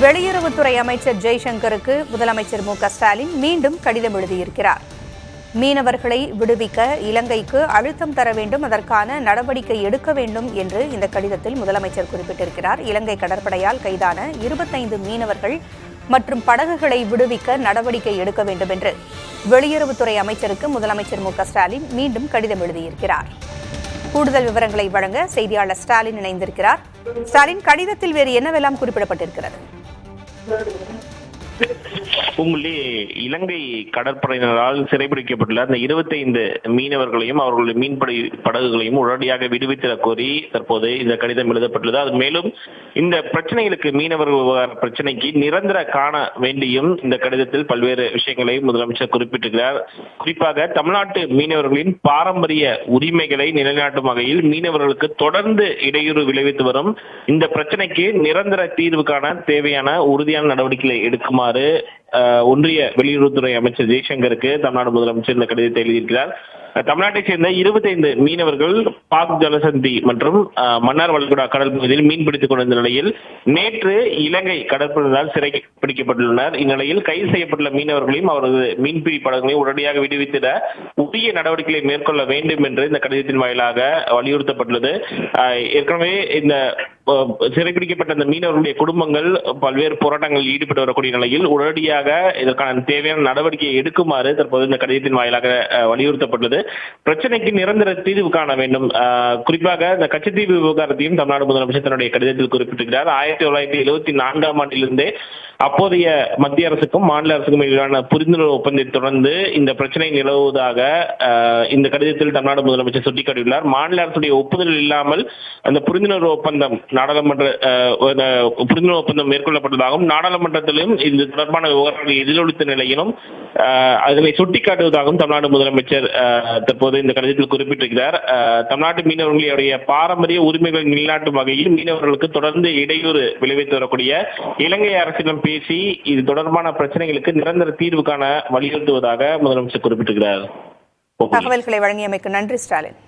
வெளியுறவுத்துறை அமைச்சர் ஜெய்சங்கருக்கு முதலமைச்சர் மு.க.ஸ்டாலின் மீண்டும் கடிதம் எழுதியிருக்கிறார். மீனவர்களை விடுவிக்க இலங்கைக்கு அழுத்தம் தர வேண்டும், அதற்கான நடவடிக்கை எடுக்க வேண்டும் என்று இந்த கடிதத்தில் முதலமைச்சர் குறிப்பிட்டிருக்கிறார். இலங்கை கடற்படையால் கைதான 25 மீனவர்கள் மற்றும் படகுகளை விடுவிக்க நடவடிக்கை எடுக்க வேண்டும் என்று வெளியுறவுத்துறை அமைச்சருக்கு முதலமைச்சர் மு.க.ஸ்டாலின் மீண்டும் கடிதம் எழுதியிருக்கிறார். கூடுதல் விவரங்களை வழங்க செய்தியாளர் ஸ்டாலின் இணைந்திருக்கிறார். ஸ்டாலின், கடிதத்தில் வேறு என்னவெல்லாம் குறிப்பிடப்பட்டிருக்கிறது? இலங்கை கடற்படையினரால் சிறைபிடிக்கப்பட்டுள்ள அந்த 25 மீனவர்களையும் அவர்களுடைய மீன்பிடி படகுகளையும் உடனடியாக விடுவித்திடக் கோரி தற்போது இந்த கடிதம் எழுதப்பட்டுள்ளது. அது மேலும் இந்த பிரச்சனைகளுக்கு மீனவர்கள் விவகார பிரச்சனைக்கு நிரந்தர காண வேண்டியும் இந்த கடிதத்தில் பல்வேறு விஷயங்களை முதலமைச்சர் குறிப்பிட்டிருக்கிறார். குறிப்பாக தமிழ்நாட்டு மீனவர்களின் பாரம்பரிய உரிமைகளை நிலைநாட்டும் வகையில் மீனவர்களுக்கு தொடர்ந்து இடையூறு விளைவித்து வரும் இந்த பிரச்சனைக்கு நிரந்தர தீர்வு காண தேவையான உறுதியான நடவடிக்கைகளை எடுக்குமாறு ஒன்றிய வெளியுறவுத்துறை அமைச்சர் ஜெய்சங்கருக்கு தமிழ்நாடு முதலமைச்சர் இந்த கடிதத்தை எழுதியிருக்கிறார். தமிழ்நாட்டைச் சேர்ந்த 25 மீனவர்கள் பாக் ஜலசந்தி மற்றும் மன்னார் வளைகுடா கடல் பகுதியில் மீன்பிடித்துக் கொண்டிருந்த நிலையில் நேற்று இலங்கை கடற்படையினரால் சிறை பிடிக்கப்பட்டுள்ளனர். இந்நிலையில் கைது செய்யப்பட்டுள்ள மீனவர்களையும் அவரது மீன்பிடி படகுகளையும் உடனடியாக விடுவித்திட உரிய நடவடிக்கைகளை மேற்கொள்ள வேண்டும் என்று இந்த கடிதத்தின் வாயிலாக வலியுறுத்தப்பட்டுள்ளது. ஏற்கனவே இந்த சிறைப்பிடிக்கப்பட்ட அந்த மீனவர்களுடைய குடும்பங்கள் பல்வேறு போராட்டங்களில் ஈடுபட்டு வரக்கூடிய நிலையில் உடனடியாக இதற்கான தேவையான நடவடிக்கையை எடுக்குமாறு தற்போது இந்த கடிதத்தின் வாயிலாக வலியுறுத்தப்பட்டுள்ளது. பிரச்சனைக்கு நிரந்தர தீர்வு காண வேண்டும். குறிப்பாக இந்த கச்சத்தீவு விவகாரத்தையும் தமிழ்நாடு முதலமைச்சர் தன்னுடைய கடிதத்தில் குறிப்பிட்டிருக்கிறார். 1974ஆம் ஆண்டிலிருந்தே அப்போதைய மத்திய அரசுக்கும் மாநில அரசுக்கும் இடையிலான புரிந்துணர்வு ஒப்பந்தத்தை தொடர்ந்து இந்த பிரச்சனை நிலவுவதாக இந்த கடிதத்தில் தமிழ்நாடு முதலமைச்சர் சுட்டிக்காட்டியுள்ளார். மாநில அரசுடைய ஒப்புதல் இல்லாமல் அந்த புரிந்துணர்வு ஒப்பந்தம் புரிந்துணர்வு ஒப்பந்தம் மேற்கொள்ளப்பட்டதாகவும் நாடாளுமன்றத்திலும் இது தொடர்பான விவகாரங்களை எதிரொலித்த நிலையிலும் அதனை சுட்டிக்காட்டுவதாகவும் தமிழ்நாடு முதலமைச்சர் தற்போது இந்த கடிதத்தில் குறிப்பிட்டிருக்கிறார். தமிழ்நாட்டு மீனவர்களுடைய பாரம்பரிய உரிமைகளை நிலைநாட்டும் வகையில் மீனவர்களுக்கு தொடர்ந்து இடையூறு விளைவித்து வரக்கூடிய இலங்கை அரசிடம் பேசி இது தொடர்பான பிரச்சனைகளுக்கு நிரந்தர தீர்வு காண வலியுறுத்துவதாக முதலமைச்சர் குறிப்பிட்டிருக்கிறார். தகவல்களை வழங்கியமைக்கு நன்றி ஸ்டாலின்.